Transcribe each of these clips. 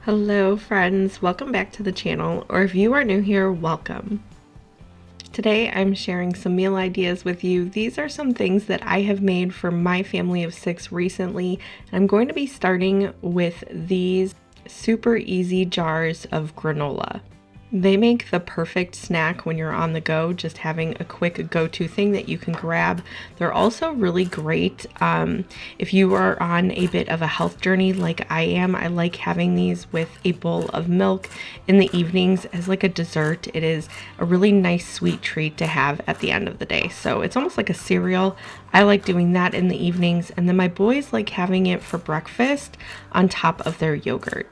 Hello friends, welcome back to the channel, or if you are new here, welcome. Today I'm sharing some meal ideas with you. These are some things that I have made for my family of 6 recently, and I'm going to be starting with these super easy jars of granola. They make the perfect snack when you're on the go, just having a quick go-to thing that you can grab. They're also really great if you are on a bit of a health journey like I am. I like having these with a bowl of milk in the evenings as like a dessert. It is a really nice sweet treat to have at the end of the day. So it's almost like a cereal. I like doing that in the evenings, and then my boys like having it for breakfast on top of their yogurt.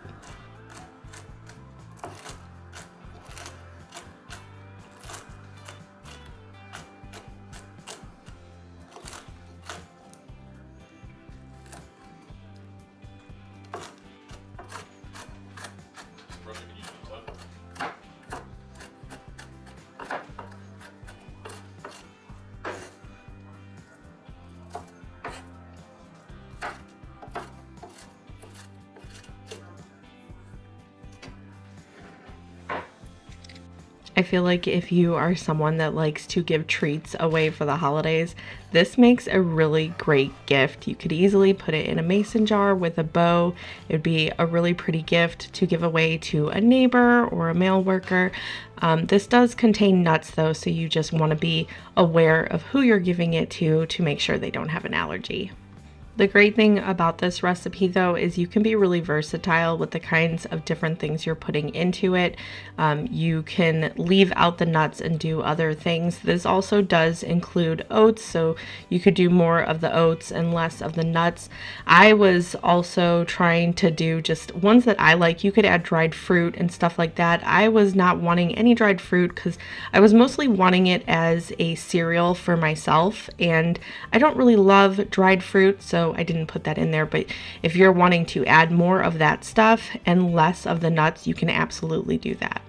I feel like if you are someone that likes to give treats away for the holidays, this makes a really great gift. You could easily put it in a mason jar with a bow. It would be a really pretty gift to give away to a neighbor or a mail worker. This does contain nuts though, so you just want to be aware of who you're giving it to make sure they don't have an allergy. The great thing about this recipe though is you can be really versatile with the kinds of different things you're putting into it. You can leave out the nuts and do other things. This also does include oats, so you could do more of the oats and less of the nuts. I was also trying to do just ones that I like. You could add dried fruit and stuff like that. I was not wanting any dried fruit because I was mostly wanting it as a cereal for myself, and I don't really love dried fruit, so I didn't put that in there. But if you're wanting to add more of that stuff and less of the nuts, you can absolutely do that.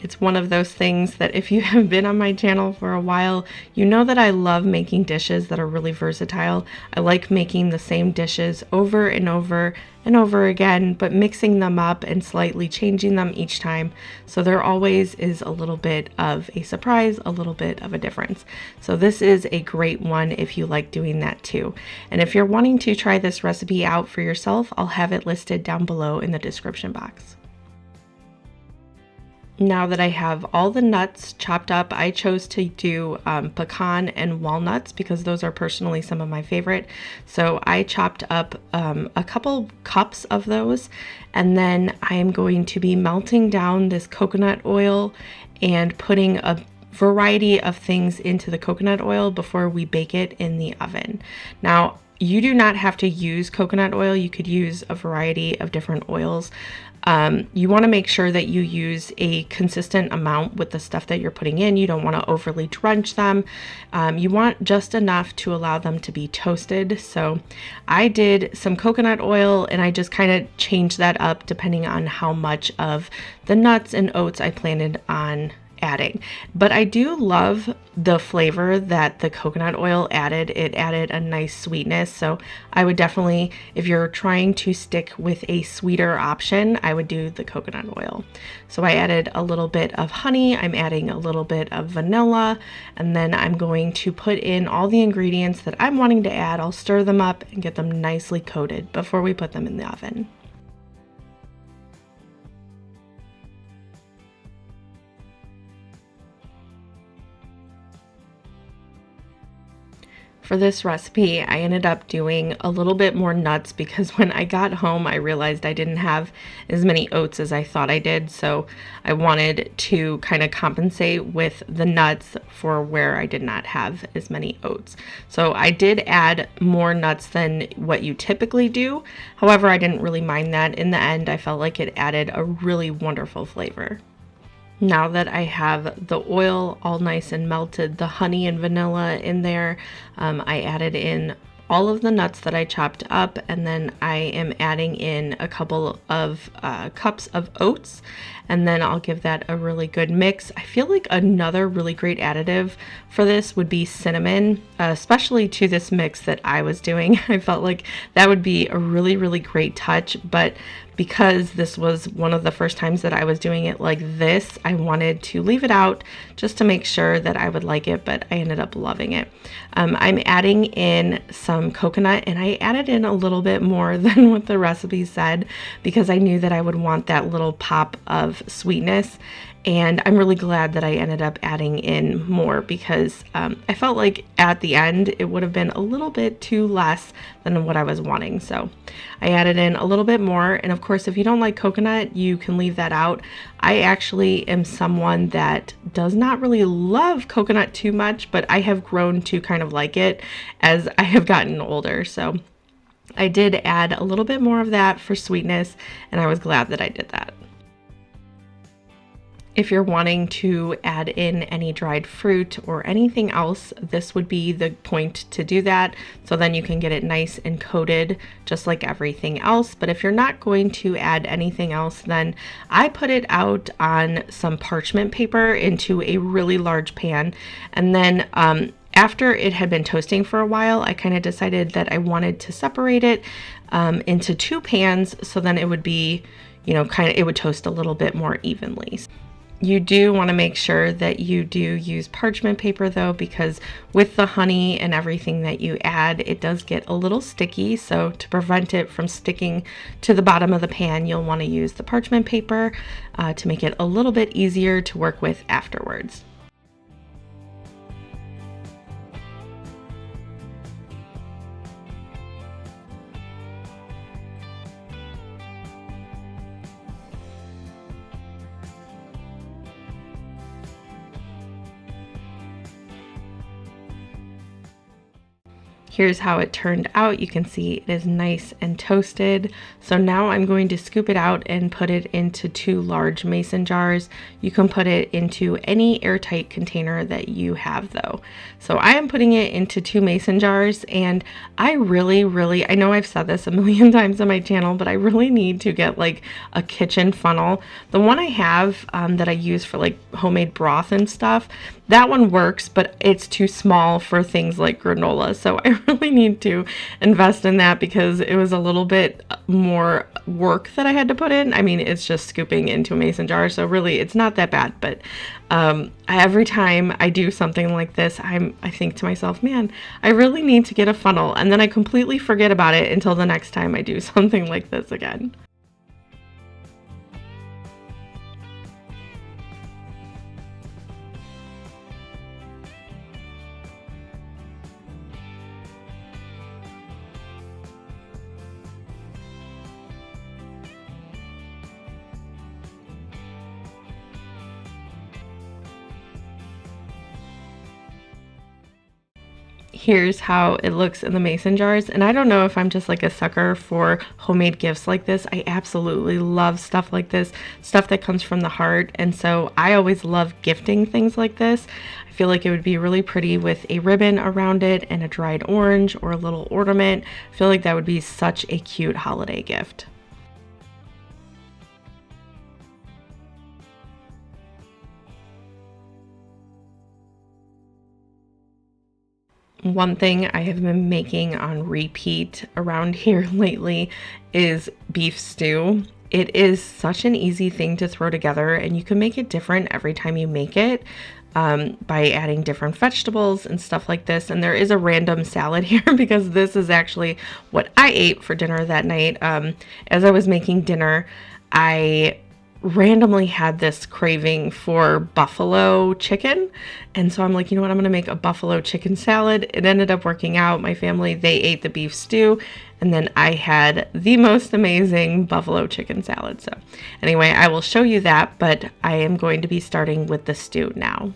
It's one of those things that if you have been on my channel for a while, you know that I love making dishes that are really versatile. I like making the same dishes over and over and over again, but mixing them up and slightly changing them each time. So there always is a little bit of a surprise, a little bit of a difference. So this is a great one if you like doing that too. And if you're wanting to try this recipe out for yourself, I'll have it listed down below in the description box. Now that I have all the nuts chopped up, I chose to do pecan and walnuts because those are personally some of my favorite. So I chopped up a couple cups of those, and then I'm going to be melting down this coconut oil and putting a variety of things into the coconut oil before we bake it in the oven. Now, you do not have to use coconut oil. You could use a variety of different oils. You want to make sure that you use a consistent amount with the stuff that you're putting in. You don't want to overly drench them. You want just enough to allow them to be toasted. So I did some coconut oil and I just kind of changed that up depending on how much of the nuts and oats I planned on adding. But I do love the flavor that the coconut oil added. It added a nice sweetness. So I would definitely, if you're trying to stick with a sweeter option, I would do the coconut oil. So I added a little bit of honey. I'm adding a little bit of vanilla, and then I'm going to put in all the ingredients that I'm wanting to add. I'll stir them up and get them nicely coated before we put them in the oven. For this recipe, I ended up doing a little bit more nuts because when I got home, I realized I didn't have as many oats as I thought I did. So I wanted to kind of compensate with the nuts for where I did not have as many oats. So I did add more nuts than what you typically do. However, I didn't really mind that. In the end, I felt like it added a really wonderful flavor. Now that I have the oil all nice and melted, the honey and vanilla in there, I added in all of the nuts that I chopped up, and then I am adding in a couple of cups of oats, and then I'll give that a really good mix. I feel like another really great additive for this would be cinnamon, especially to this mix that I was doing. I felt like that would be a really, really great touch, but because this was one of the first times that I was doing it like this, I wanted to leave it out just to make sure that I would like it, but I ended up loving it. I'm adding in some coconut, and I added in a little bit more than what the recipe said because I knew that I would want that little pop of sweetness. And I'm really glad that I ended up adding in more because I felt like at the end it would have been a little bit too less than what I was wanting. So I added in a little bit more. And of course, if you don't like coconut, you can leave that out. I actually am someone that does not really love coconut too much, but I have grown to kind of like it as I have gotten older. So I did add a little bit more of that for sweetness, and I was glad that I did that. If you're wanting to add in any dried fruit or anything else, this would be the point to do that. So then you can get it nice and coated just like everything else. But if you're not going to add anything else, then I put it out on some parchment paper into a really large pan. And then after it had been toasting for a while, I kind of decided that I wanted to separate it into two pans. So then it would be, it would toast a little bit more evenly. You do want to make sure that you do use parchment paper though, because with the honey and everything that you add, it does get a little sticky. So to prevent it from sticking to the bottom of the pan, you'll want to use the parchment paper to make it a little bit easier to work with afterwards. Here's how it turned out. You can see it is nice and toasted. So now I'm going to scoop it out and put it into 2 large mason jars. You can put it into any airtight container that you have though. So I am putting it into 2 mason jars, and I really, I know I've said this a million times on my channel, but I really need to get like a kitchen funnel. The one I have that I use for like homemade broth and stuff, that one works, but it's too small for things like granola. So I really need to invest in that because it was a little bit more work that I had to put in. I mean, it's just scooping into a mason jar, so really it's not that bad. But every time I do something like this, I think to myself, man, I really need to get a funnel. And then I completely forget about it until the next time I do something like this again. Here's how it looks in the mason jars. And I don't know if I'm just like a sucker for homemade gifts like this. I absolutely love stuff like this, stuff that comes from the heart. And so I always love gifting things like this. I feel like it would be really pretty with a ribbon around it and a dried orange or a little ornament. I feel like that would be such a cute holiday gift. One thing I have been making on repeat around here lately is beef stew. It is such an easy thing to throw together, and you can make it different every time you make it by adding different vegetables and stuff like this. And there is a random salad here because this is actually what I ate for dinner that night. As I was making dinner, I randomly had this craving for buffalo chicken, and so I'm like, you know what, I'm gonna make a buffalo chicken salad. It ended up working out. My family, they ate the beef stew, and then I had the most amazing buffalo chicken salad. So anyway, I will show you that, but I am going to be starting with the stew now.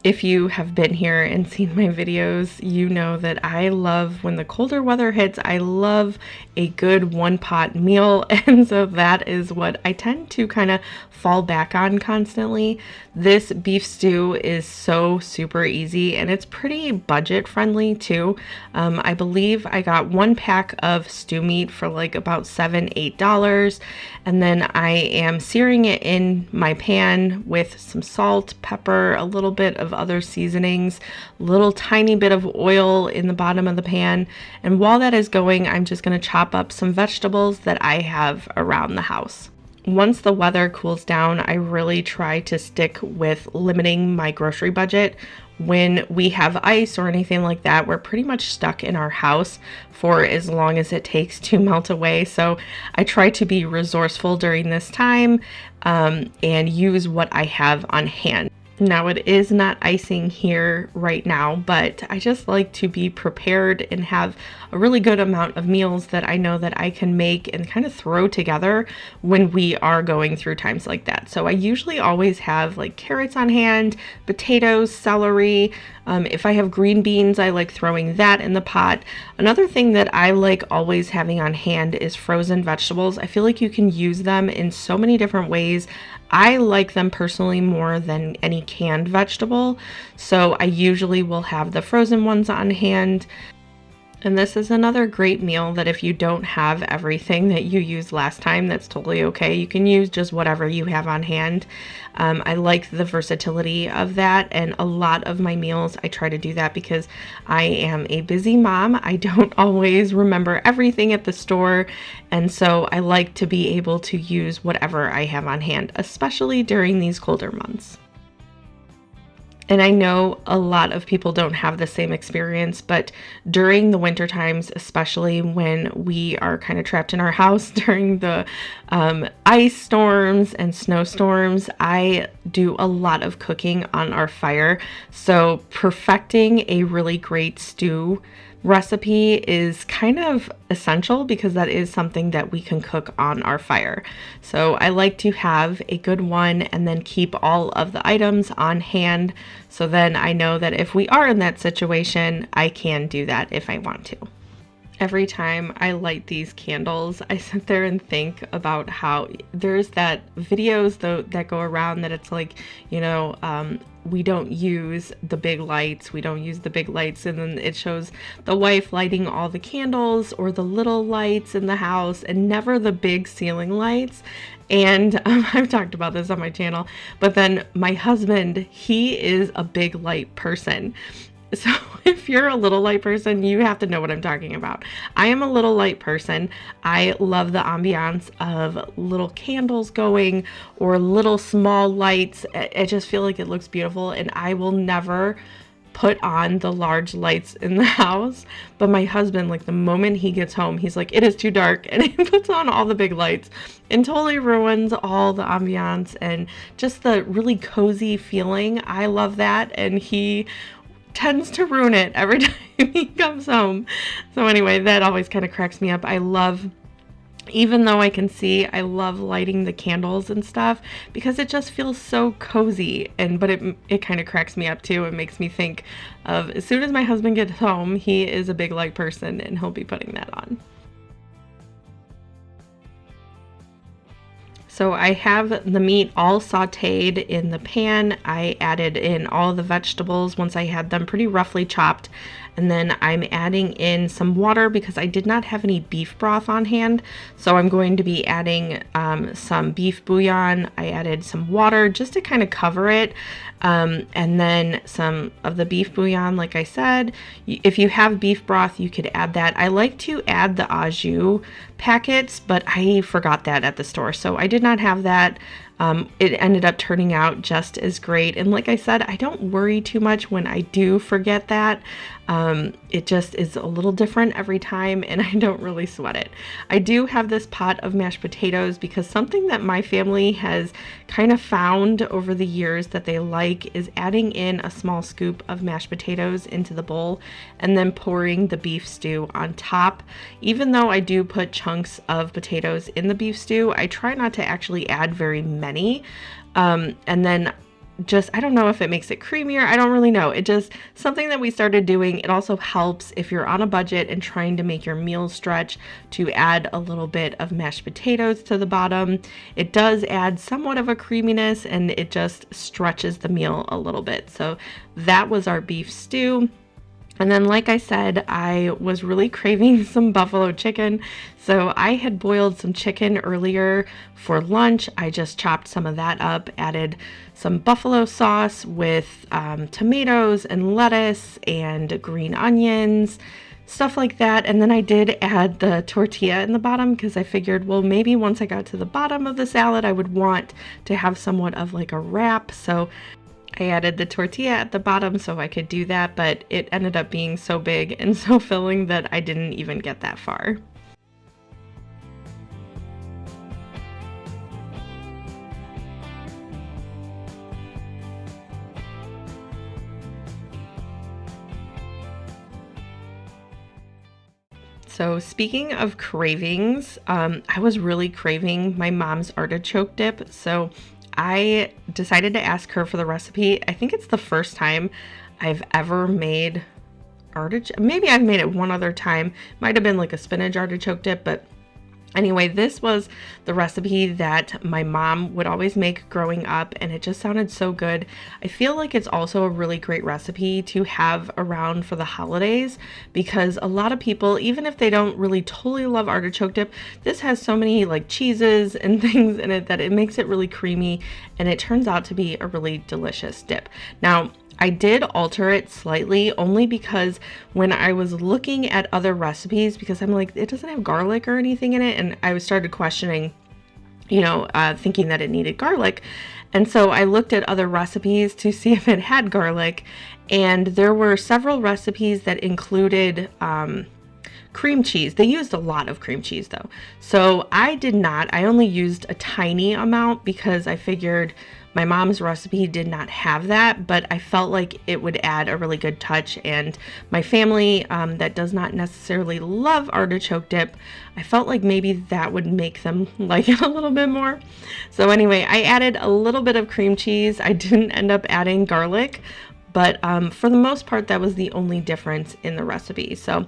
If you have been here and seen my videos, you know that I love when the colder weather hits, I love a good one pot meal. And so that is what I tend to kind of fall back on constantly. This beef stew is so super easy, and it's pretty budget friendly too. I believe I got 1 pack of stew meat for like about $7-8. And then I am searing it in my pan with some salt, pepper, a little bit of other seasonings, little tiny bit of oil in the bottom of the pan. And while that is going, I'm just going to chop up some vegetables that I have around the house. Once the weather cools down, I really try to stick with limiting my grocery budget. When we have ice or anything like that, we're pretty much stuck in our house for as long as it takes to melt away. So I try to be resourceful during this time and use what I have on hand. Now, it is not icing here right now, but I just like to be prepared and have a really good amount of meals that I know that I can make and kind of throw together when we are going through times like that. So I usually always have like carrots on hand, potatoes, celery. If I have green beans, I like throwing that in the pot. Another thing that I like always having on hand is frozen vegetables. I feel like you can use them in so many different ways. I like them personally more than any canned vegetable, so I usually will have the frozen ones on hand. And this is another great meal that if you don't have everything that you used last time, that's totally okay. You can use just whatever you have on hand. I like the versatility of that, and a lot of my meals, I try to do that because I am a busy mom. I don't always remember everything at the store, and so I like to be able to use whatever I have on hand, especially during these colder months. And I know a lot of people don't have the same experience, but during the winter times, especially when we are kind of trapped in our house during the ice storms and snowstorms, I do a lot of cooking on our fire. So perfecting a really great stew recipe is kind of essential because that is something that we can cook on our fire. So I like to have a good one and then keep all of the items on hand. So then I know that if we are in that situation, I can do that if I want to. Every time I light these candles, I sit there and think about how there's that videos that go around that it's like, we don't use the big lights. And then it shows the wife lighting all the candles or the little lights in the house and never the big ceiling lights. And I've talked about this on my channel, but then my husband, he is a big light person. So if you're a little light person, you have to know what I'm talking about. I am a little light person. I love the ambiance of little candles going or little small lights. I just feel like it looks beautiful, and I will never put on the large lights in the house. But my husband, like the moment he gets home, he's like, it is too dark, and he puts on all the big lights and totally ruins all the ambiance and just the really cozy feeling. I love that, and he tends to ruin it every time he comes home. So anyway, that always kind of cracks me up. Even though I can see, I love lighting the candles and stuff because it just feels so cozy. But it kind of cracks me up too. It makes me think of as soon as my husband gets home, he is a big light person and he'll be putting that on. So I have the meat all sauteed in the pan. I added in all the vegetables once I had them pretty roughly chopped. And then I'm adding in some water because I did not have any beef broth on hand. So I'm going to be adding some beef bouillon. I added some water just to kind of cover it. And then some of the beef bouillon, like I said, if you have beef broth, you could add that. I like to add the au jus packets, but I forgot that at the store. So I did not have that. It ended up turning out just as great. And like I said, I don't worry too much when I do forget that. It just is a little different every time, and I don't really sweat it. I do have this pot of mashed potatoes because something that my family has kind of found over the years that they like is adding in a small scoop of mashed potatoes into the bowl and then pouring the beef stew on top. Even though I do put chunks of potatoes in the beef stew, I try not to actually add very many. And then I don't know if it makes it creamier. I don't really know. It just something that we started doing. It also helps if you're on a budget and trying to make your meals stretch to add a little bit of mashed potatoes to the bottom. It does add somewhat of a creaminess and it just stretches the meal a little bit. So that was our beef stew. And then, like I said, I was really craving some buffalo chicken. So I had boiled some chicken earlier for lunch. I just chopped some of that up, added some buffalo sauce with tomatoes and lettuce and green onions, stuff like that. And then I did add the tortilla in the bottom because I figured, well, maybe once I got to the bottom of the salad, I would want to have somewhat of like a wrap. So I added the tortilla at the bottom so I could do that, but it ended up being so big and so filling that I didn't even get that far. So speaking of cravings, I was really craving my mom's artichoke dip. So I decided to ask her for the recipe. I think it's the first time I've ever made artichoke. Maybe I've made it one other time. Might have been like a spinach artichoke dip, but anyway, this was the recipe that my mom would always make growing up, and it just sounded so good. I feel like it's also a really great recipe to have around for the holidays because a lot of people, even if they don't really totally love artichoke dip, this has so many like cheeses and things in it that it makes it really creamy, and it turns out to be a really delicious dip. Now, I did alter it slightly only because when I was looking at other recipes, because I'm like, it doesn't have garlic or anything in it, and I started questioning, thinking that it needed garlic. And so I looked at other recipes to see if it had garlic, and there were several recipes that included cream cheese. They used a lot of cream cheese though. So I did not. I only used a tiny amount because I figured my mom's recipe did not have that, but I felt like it would add a really good touch. And my family that does not necessarily love artichoke dip, I felt like maybe that would make them like it a little bit more. So anyway, I added a little bit of cream cheese. I didn't end up adding garlic, but for the most part, that was the only difference in the recipe. So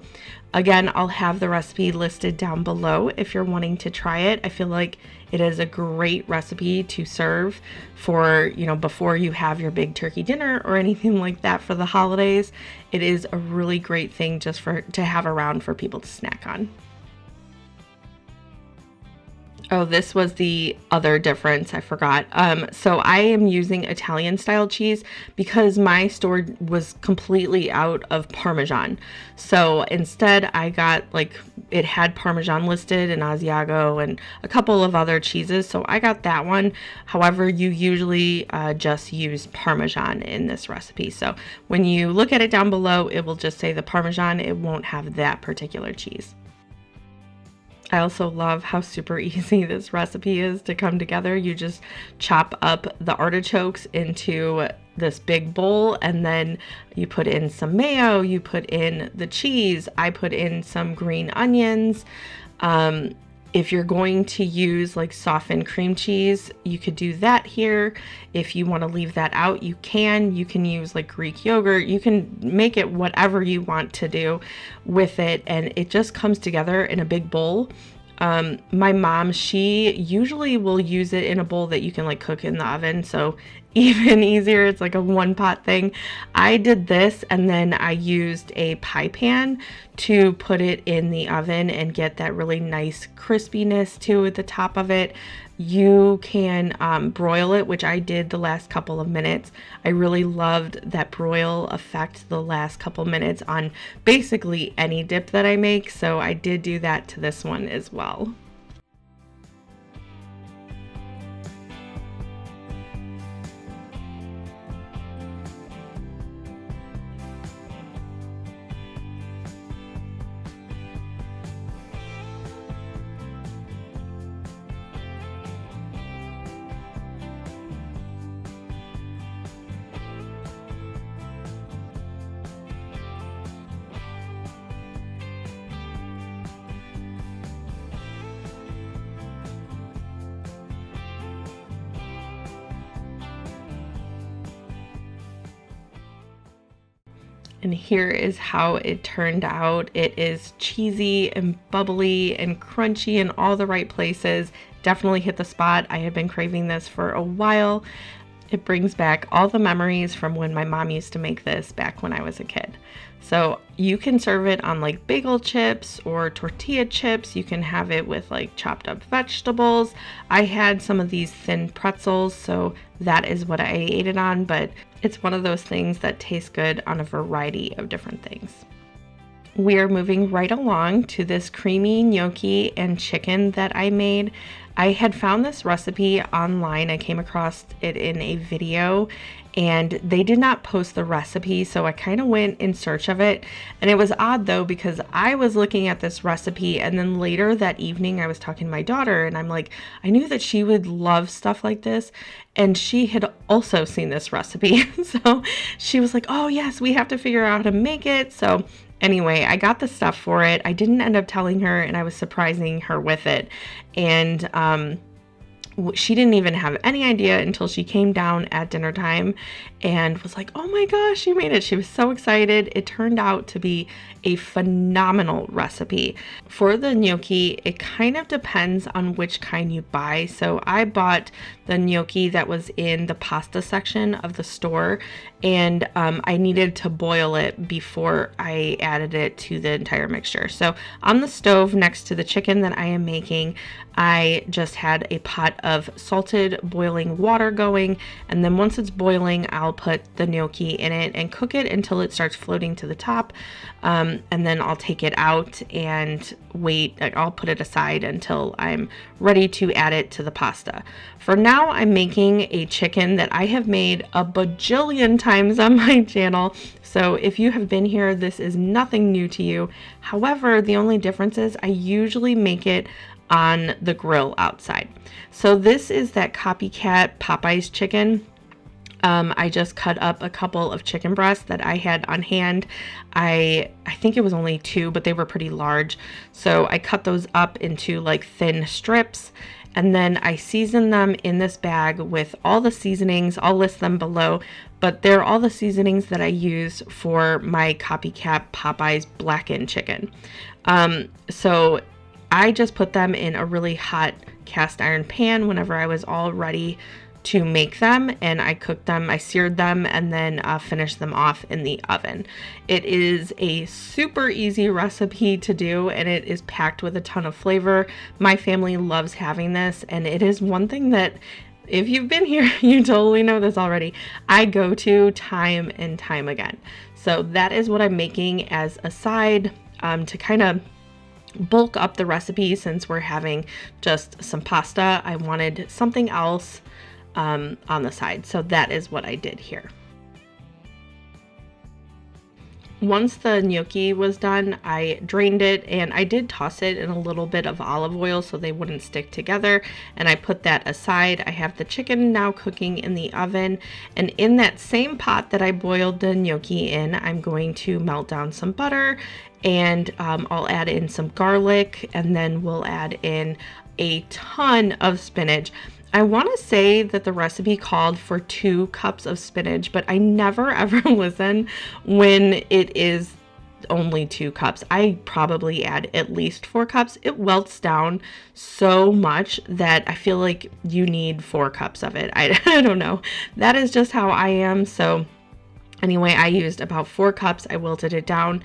again, I'll have the recipe listed down below if you're wanting to try it. I feel like it is a great recipe to serve for, before you have your big turkey dinner or anything like that for the holidays. It is a really great thing just to have around for people to snack on. Oh, this was the other difference. I forgot. So I am using Italian style cheese because my store was completely out of Parmesan. So instead I got it had Parmesan listed and Asiago and a couple of other cheeses. So I got that one. However, you usually just use Parmesan in this recipe. So when you look at it down below, it will just say the Parmesan. It won't have that particular cheese. I also love how super easy this recipe is to come together. You just chop up the artichokes into this big bowl, and then you put in some mayo, you put in the cheese, I put in some green onions. If you're going to use softened cream cheese, you could do that here. If you want to leave that out, you can. You can use Greek yogurt. You can make it whatever you want to do with it, and it just comes together in a big bowl. My mom, she usually will use it in a bowl that you can cook in the oven, so even easier. It's like a one pot thing. I did this, and then I used a pie pan to put it in the oven and get that really nice crispiness to the top of it. You can broil it, which I did the last couple of minutes. I really loved that broil effect the last couple minutes on basically any dip that I make, so I did do that to this one as well. And here is how it turned out. It is cheesy and bubbly and crunchy in all the right places. Definitely hit the spot. I had been craving this for a while. It brings back all the memories from when my mom used to make this back when I was a kid. So you can serve it on like bagel chips or tortilla chips. You can have it with like chopped up vegetables. I had some of these thin pretzels, so that is what I ate it on, but it's one of those things that tastes good on a variety of different things. We are moving right along to this creamy gnocchi and chicken that I made. I had found this recipe online. I came across it in a video and they did not post the recipe, so I kind of went in search of it. And it was odd though, because I was looking at this recipe and then later that evening I was talking to my daughter and I'm like, I knew that she would love stuff like this. And she had also seen this recipe. So she was like, oh yes, we have to figure out how to make it. So anyway, I got the stuff for it. I didn't end up telling her and I was surprising her with it. And she didn't even have any idea until she came down at dinner time and was like, oh my gosh, you made it. She was so excited. It turned out to be a phenomenal recipe. For the gnocchi, it kind of depends on which kind you buy. So I bought the gnocchi that was in the pasta section of the store, and I needed to boil it before I added it to the entire mixture. So on the stove next to the chicken that I am making, I just had a pot of salted boiling water going, and then once it's boiling, I'll put the gnocchi in it and cook it until it starts floating to the top, and then I'll take it out and wait. I'll put it aside until I'm ready to add it to the pasta. For now, I'm making a chicken that I have made a bajillion times on my channel, so if you have been here, this is nothing new to you. However, the only difference is I usually make it on the grill outside. So this is that copycat Popeyes chicken. I just cut up a couple of chicken breasts that I had on hand. I think it was only 2, but they were pretty large. So I cut those up into like thin strips, and then I season them in this bag with all the seasonings. I'll list them below, but they're all the seasonings that I use for my copycat Popeyes blackened chicken. So I just put them in a really hot cast iron pan whenever I was all ready to make them, and I cooked them, I seared them, and then finished them off in the oven. It is a super easy recipe to do, and it is packed with a ton of flavor. My family loves having this, and it is one thing that, if you've been here, you totally know this already, I go to time and time again. So that is what I'm making as a side to kind of bulk up the recipe. Since we're having just some pasta, I wanted something else on the side, so that is what I did here. Once the gnocchi was done, I drained it and I did toss it in a little bit of olive oil so they wouldn't stick together, and I put that aside. I have the chicken now cooking in the oven, and in that same pot that I boiled the gnocchi in, I'm going to melt down some butter, and I'll add in some garlic, and then we'll add in a ton of spinach. I want to say that the recipe called for 2 cups of spinach, but I never ever listen when it is only 2 cups. I probably add at least 4 cups. It welts down so much that I feel like you need 4 cups of it. I don't know. That is just how I am. So anyway, I used about 4 cups. I wilted it down.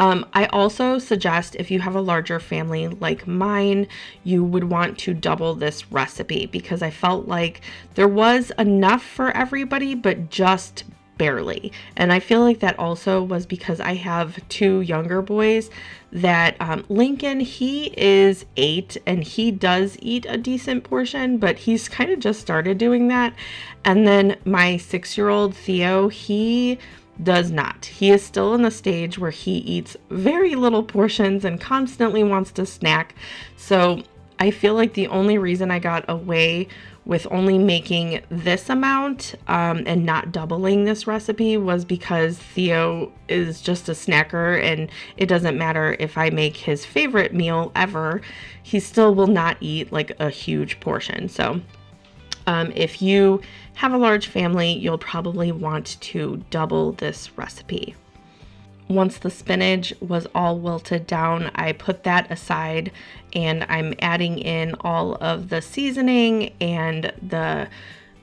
I also suggest, if you have a larger family like mine, you would want to double this recipe, because I felt like there was enough for everybody, but just barely. And I feel like that also was because I have 2 younger boys that Lincoln, he is 8 and he does eat a decent portion, but he's kind of just started doing that. And then my 6-year-old Theo, he does not. He is still in the stage where he eats very little portions and constantly wants to snack. So I feel like the only reason I got away with only making this amount and not doubling this recipe was because Theo is just a snacker, and it doesn't matter if I make his favorite meal ever, he still will not eat like a huge portion. So if you have a large family, you'll probably want to double this recipe. Once the spinach was all wilted down, I put that aside, and I'm adding in all of the seasoning and the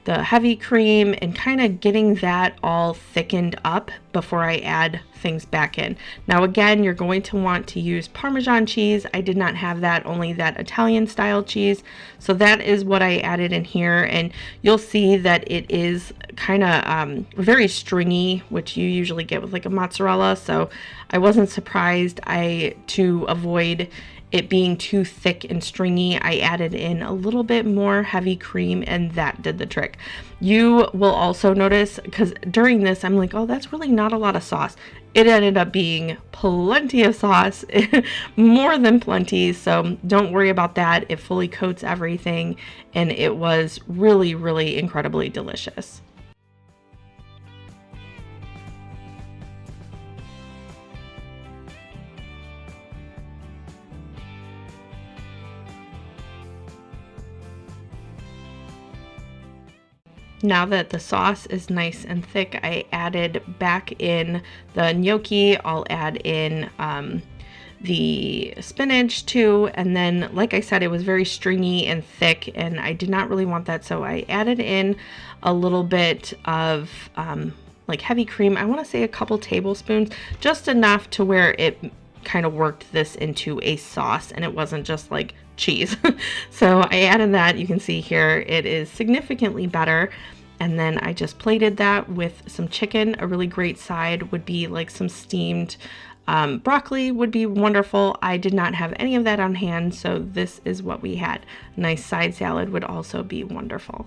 the heavy cream and kind of getting that all thickened up before I add things back in. Now again, you're going to want to use Parmesan cheese. I did not have that, only that Italian style cheese. So that is what I added in here, and you'll see that it is kind of very stringy, which you usually get with like a mozzarella. So I wasn't surprised. To avoid it being too thick and stringy, I added in a little bit more heavy cream, and that did the trick. You will also notice, because during this I'm like, oh, that's really not a lot of sauce. It ended up being plenty of sauce, more than plenty, so don't worry about that. It fully coats everything, and it was really, really incredibly delicious. Now that the sauce is nice and thick, I added back in the gnocchi. I'll add in the spinach too, and then like I said, it was very stringy and thick, and I did not really want that, so I added in a little bit of like heavy cream. I want to say a couple tablespoons, just enough to where it kind of worked this into a sauce and it wasn't just like cheese. So I added that. You can see here it is significantly better. And then I just plated that with some chicken. A really great side would be like some steamed broccoli would be wonderful. I did not have any of that on hand, so this is what we had. A nice side salad would also be wonderful.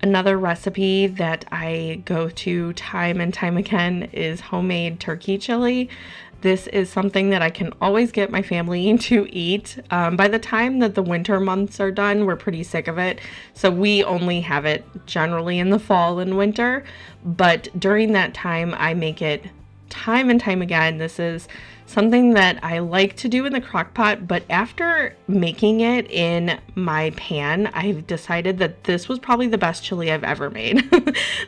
Another recipe that I go to time and time again is homemade turkey chili. This is something that I can always get my family to eat. By the time that the winter months are done, we're pretty sick of it. So we only have it generally in the fall and winter. But during that time, I make it time and time again. This is something that I like to do in the crock pot, but after making it in my pan, I've decided that this was probably the best chili I've ever made.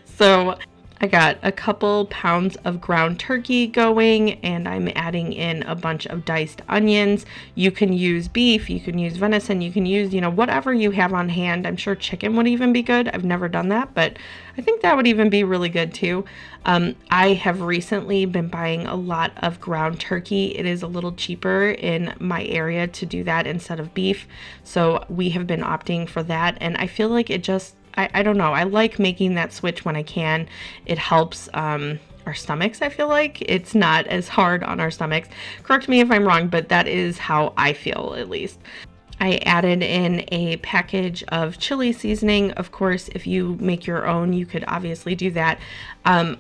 So I got a couple pounds of ground turkey going, and I'm adding in a bunch of diced onions. You can use beef, you can use venison, you can use, whatever you have on hand. I'm sure chicken would even be good. I've never done that, but I think that would even be really good too. I have recently been buying a lot of ground turkey. It is a little cheaper in my area to do that instead of beef. So we have been opting for that, and I feel like it just, I don't know. I like making that switch when I can. It helps our stomachs. I feel like it's not as hard on our stomachs. Correct me if I'm wrong, but that is how I feel, at least. I added in a package of chili seasoning. Of course, if you make your own, you could obviously do that.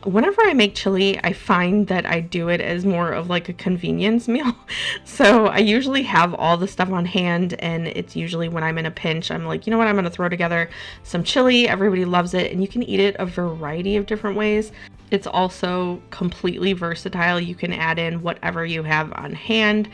Whenever I make chili, I find that I do it as more of like a convenience meal. So I usually have all the stuff on hand, and it's usually when I'm in a pinch, I'm like, you know what, I'm going to throw together some chili. Everybody loves it, and you can eat it a variety of different ways. It's also completely versatile. You can add in whatever you have on hand,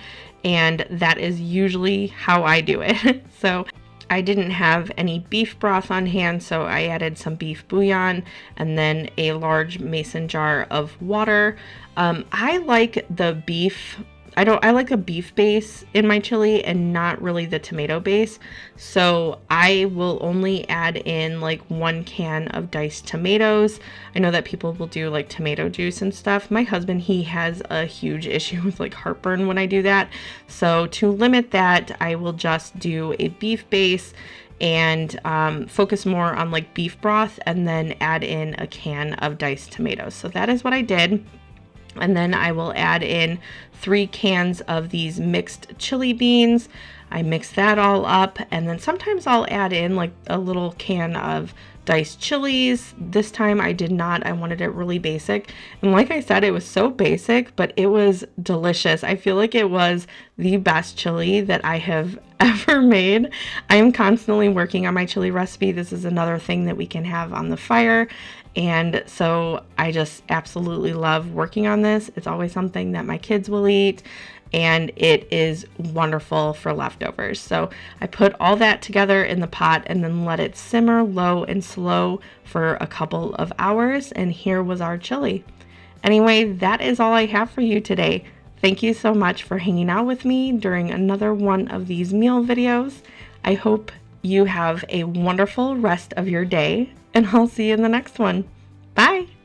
and that is usually how I do it. So I didn't have any beef broth on hand, so I added some beef bouillon and then a large mason jar of water. I like the beef. I like a beef base in my chili and not really the tomato base. So I will only add in like 1 can of diced tomatoes. I know that people will do like tomato juice and stuff. My husband, he has a huge issue with like heartburn when I do that. So to limit that, I will just do a beef base and focus more on like beef broth, and then add in a can of diced tomatoes. So that is what I did. And then I will add in 3 cans of these mixed chili beans. I mix that all up, and then sometimes I'll add in like a little can of diced chilies. This time I did not. I wanted it really basic. And like I said, it was so basic, but it was delicious. I feel like it was the best chili that I have ever made. I am constantly working on my chili recipe. This is another thing that we can have on the fire. And so I just absolutely love working on this. It's always something that my kids will eat. and it is wonderful for leftovers. So I put all that together in the pot and then let it simmer low and slow for a couple of hours, and here was our chili. Anyway, that is all I have for you today. Thank you so much for hanging out with me during another one of these meal videos. I hope you have a wonderful rest of your day, and I'll see you in the next one. Bye!